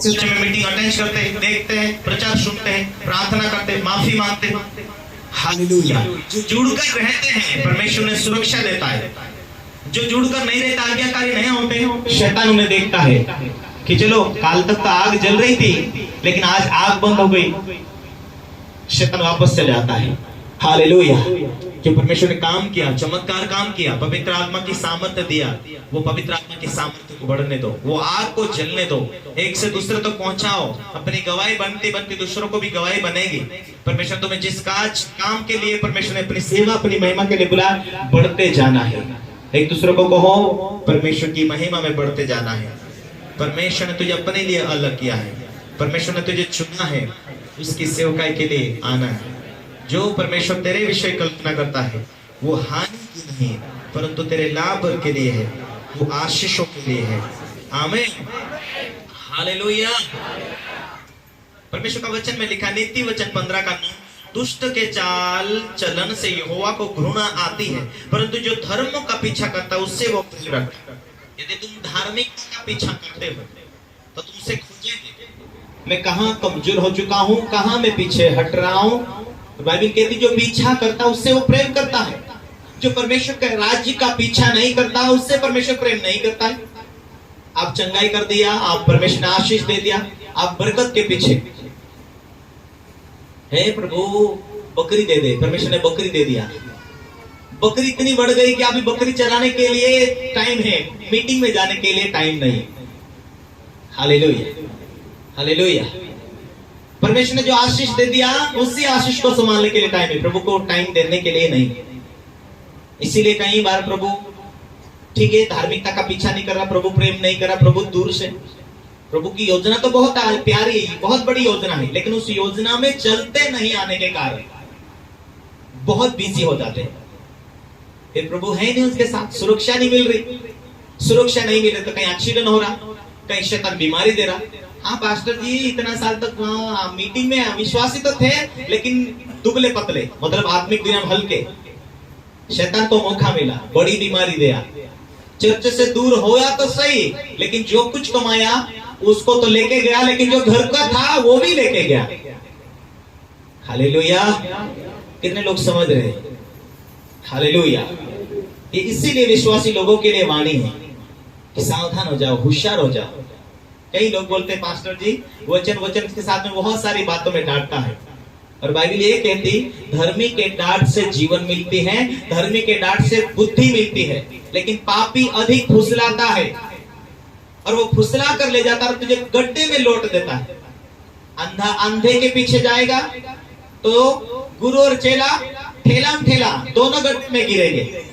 Church में meeting attend करते हैं, देखते हैं, प्रचार सुनते हैं, प्रार्थना करते हैं, माफी मांगते हैं। हालेलुया। जो जुड़कर रहते हैं परमेश्वर ने सुरक्षा देता है। जो जुड़कर नहीं रहता, आज्ञाकारी नहीं होते, शैतान उन्हें देखता है कि चलो काल तक तो आग जल रही थी लेकिन आज आग बंद हो गई, शैतान वापस चले आता है। हालेलुया। जो परमेश्वर ने काम किया, चमत्कार काम किया, पवित्र आत्मा की सामर्थ्य दिया, वो पवित्र आत्मा की सामर्थ्य को बढ़ने दो, वो आग को जलने दो, एक से दूसरे तक पहुंचाओ। अपनी गवाही बनती बनती दूसरों को भी गवाही बनेगी। परमेश्वर तुम्हें जिस काम के लिए परमेश्वर ने अपनी सेवा, अपनी महिमा के लिए बुलाया, बढ़ते जाना है। एक दूसरे को कहो परमेश्वर की महिमा में बढ़ते जाना है। परमेश्वर ने तुझे अपने लिए अलग किया है, परमेश्वर ने तुझे चुना है, उसकी सेवकाई के लिए आना है। जो परमेश्वर तेरे विषय कल्पना करता है वो हानि की नहीं परंतु तेरे लाभ के लिए है, वो आशीषों के लिए है। आमीन। हालेलुया। परमेश्वर का वचन में लिखा, नीति वचन 15 का 9, दुष्ट के चाल चलन से यहोवा को घृणा आती है परंतु जो धर्म का पीछा करता है उससे वो प्रेम रखता है। यदि तुम धार्मिक का पीछा करते हो तो तुमसे खोजेंगे मैं कहां कमजोर हो चुका हूं, कहां मैं पीछे हट रहा हूं। बाइबल कहती जो पीछा करता है उससे वो प्रेम करता है। जो परमेश्वर के राज्य का पीछा नहीं करता उससे परमेश्वर प्रेम नहीं करता है। आप चंगाई कर दिया, आप परमेश्वर ने आशीष दे दिया, आप बरकत के पीछे, हे प्रभु बकरी दे दे, परमेश्वर ने बकरी दे दिया। बकरी इतनी बढ़ गई कि अभी बकरी चराने के लिए टाइम है, मीटिंग में जाने के लिए टाइम नहीं। हालेलुया। हालेलुया। परमेश्वर ने जो आशीष दे दिया उसी आशीष को संभालने के लिए टाइम है, प्रभु को टाइम देने के लिए नहीं। इसीलिए कई बार प्रभु ठीक है धार्मिकता का पीछा नहीं कर रहा, प्रभु प्रेम नहीं कर रहा, प्रभु दूर से। प्रभु की योजना तो बहुत प्यारी, बहुत बड़ी योजना है, लेकिन उस योजना में चलते नहीं आने के कारण बहुत बिजी हो जाते हैं। फिर प्रभु है नहीं उसके साथ, सुरक्षा नहीं मिल रही। सुरक्षा नहीं मिल रही तो कहीं एक्सीडेंट हो रहा, कहीं शैतान बीमारी दे रहा। हाँ पास्टर जी इतना साल तक मीटिंग में विश्वासी तो थे लेकिन दुबले पतले, मतलब आत्मिक दुनिया में हल्के। शैतान को मौका मिला, बड़ी बीमारी दिया, चर्च से दूर होया तो सही लेकिन जो कुछ कमाया उसको तो लेके गया, लेकिन जो घर का था वो भी लेके गया। हालेलुया। कितने लोग समझ रहे? हालेलुया। ये इसीलिए विश्वासी लोगों के लिए वाणी है कि सावधान हो जाओ, होशियार हो जाओ। कई लोग बोलते हैं पास्टर जी वचन के साथ में बहुत सारी बातों में डांटता है, और बाइबल ये कहती धर्मी के डांट से जीवन मिलती है, धर्मी के डांट से बुद्धि मिलती है, लेकिन पापी अधिक फुसलाता है और वो फुसला कर ले जाता है, तुझे गड्ढे में लौट देता है। अंधा अंधे के पीछे जाएगा तो गुरु और चेला ठेला में ठेला दोनों गड्ढे में गिरेंगे।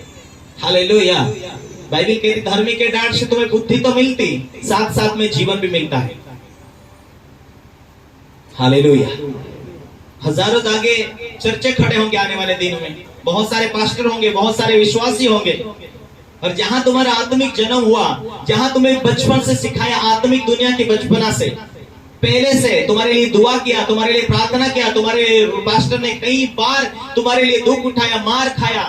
हालेलुया। बाइबल कहती धर्मी के डांट से तुम्हें बुद्धि तो मिलती, साथ साथ में जीवन भी मिलता है। हालेलुया। हजारों आगे चर्चे खड़े होंगे आने वाले दिनों में, बहुत सारे पास्टर होंगे, बहुत सारे विश्वासी होंगे, और जहां तुम्हारा आत्मिक जन्म हुआ, जहां तुम्हें बचपन से सिखाया, आत्मिक दुनिया की बचपना से पहले से तुम्हारे लिए दुआ किया, तुम्हारे लिए प्रार्थना किया, तुम्हारे पास्टर ने कई बार तुम्हारे लिए दुख उठाया, मार खाया,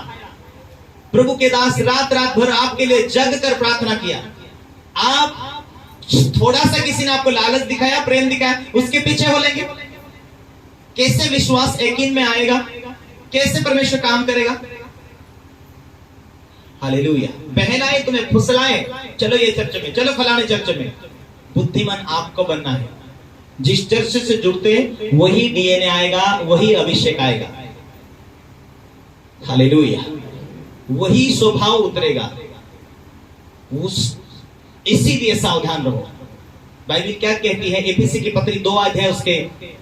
प्रभु के दास रात रात भर आपके लिए जग कर प्रार्थना किया। आप थोड़ा सा किसी ने आपको लालच दिखाया, प्रेम दिखाया, उसके पीछे हो लेंगे। कैसे विश्वास यकीन में आएगा? कैसे परमेश्वर काम करेगा? हालेलुया। बहलाए तुम्हें फुसलाए, चलो ये चर्च में, चलो फलाने चर्च में। बुद्धिमान आपको बनना है। जिस चर्च से जुड़ते वही डीएनए आएगा, वही अभिषेक आएगा। हालेलुया। वही स्वभाव उतरेगा। इसीलिए सावधान रहो। बाइबल क्या कहती है? एफएसी की पत्री 2 अध्याय उसके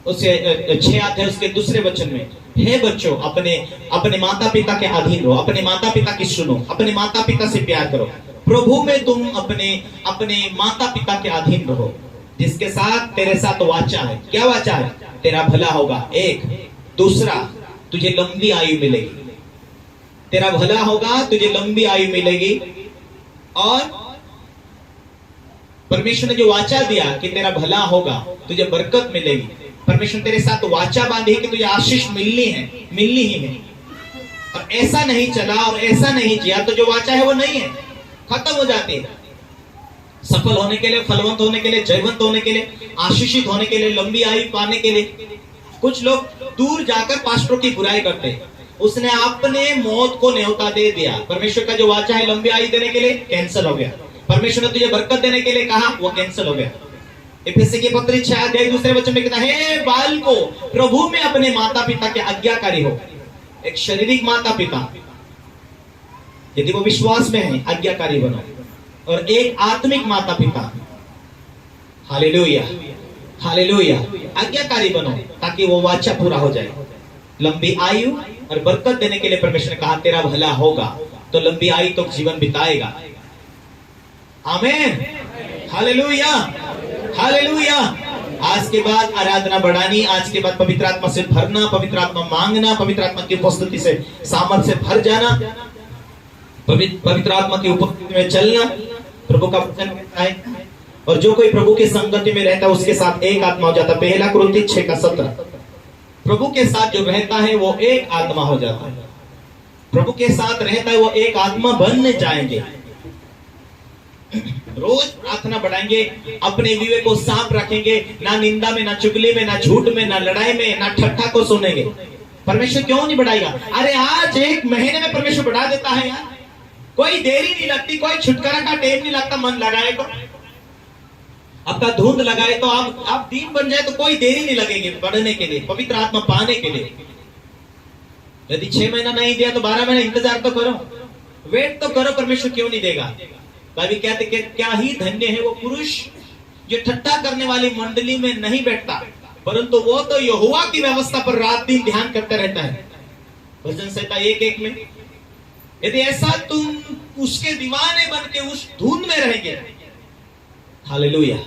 6 अध्याय उसके दूसरे वचन में, हे बच्चों अपने माता पिता के अधीन रहो, अपने माता पिता की सुनो, अपने माता पिता से प्यार करो। प्रभु में तुम अपने माता पिता के अधीन रहो, जिसके साथ तेरे साथ वाचा है। क्या वाचा है? तेरा भला होगा। एक दूसरा, तुझे लंबी आयु मिलेगी। तेरा भला होगा, तुझे लंबी आयु मिलेगी। और परमेश्वर ने जो वाचा दिया कि तेरा भला होगा, तुझे बरकत मिलेगी। परमेश्वर तेरे साथ वाचा बांधी कि तुझे आशीष मिलनी ही है। और ऐसा नहीं चला और ऐसा नहीं किया तो जो वाचा है वो नहीं है, खत्म हो जाती है। सफल होने के लिए, फलवंत होने के लिए, जयवंत होने के लिए, आशीषित होने के लिए, लंबी आयु पाने के लिए। कुछ लोग दूर जाकर पास्टरों की बुराई करते हैं। उसने अपने मौत को न्योता दे दिया। परमेश्वर का जो वाचा है लंबी आयु देने के लिए, कैंसिल हो गया। परमेश्वर ने तुझे बरकत देने के लिए कहा, वो कैंसिल हो गया। इफिसी की पत्री 6 अध्याय 2 वचन में कहता है, हे बाल को प्रभु में अपने माता पिता के आज्ञाकारी हो। एक शारीरिक माता पिता यदि वो विश्वास में है, आज्ञाकारी बनो। और एक आत्मिक माता पिता, हालेलुया हालेलुया, आज्ञाकारी बनो ताकि वो वाचा पूरा हो जाए। लंबी आयु और बरकत देने के लिए परमेश्वर ने कहा तेरा भला होगा, तो लंबी आयु तो जीवन बिताएगा। आमीन, हालेलुया हालेलुया। आज के बाद आराधना बढ़ानी, आज के बाद पवित्र आत्मा से भरना, पवित्र आत्मा मांगना, पवित्र आत्मा की उपस्थिति से सामर्थ्य से भर जाना, पवित्र आत्मा की उपस्थिति में चलना। प्रभु का वचन कहता है, और जो कोई प्रभु की संगति में रहता है उसके साथ एक आत्मा हो जाता है। 1 कुरिन्थी 6:17। प्रभु के साथ जो रहता है वो एक आत्मा हो जाता है। प्रभु के साथ रहता है वो एक आत्मा बनने जाएंगे। रोज प्रार्थना बढ़ाएंगे, अपने विवेक को साफ रखेंगे, ना निंदा में, ना चुगली में, ना झूठ में, ना लड़ाई में, ना ठट्ठा को सुनेंगे। परमेश्वर क्यों नहीं बढ़ाएगा? अरे आज 1 महीने में परमेश्वर बढ़ा देता है यार। कोई देरी नहीं लगती, कोई छुटकारा का टेम नहीं लगता। मन लगाए तो आपका धुंध लगाए तो आप दिन बन जाए तो कोई देरी नहीं लगेगी बढ़ने के लिए, पवित्र आत्मा पाने के लिए। यदि 6 महीना नहीं दिया तो 12 महीना इंतजार तो करो, वेट तो करो। परमेश्वर क्यों नहीं देगा? बाइबल कहते कि क्या ही धन्य है वो पुरुष जो ठट्ठा करने वाली मंडली में नहीं बैठता, परंतु वो तो यहोवा की व्यवस्था पर रात दिन ध्यान करता रहता है। भजन संहिता 1:1 में, यदि ऐसा तुम उसके दीवाने बन के उस धुन में रहेंगे, हालेलुया।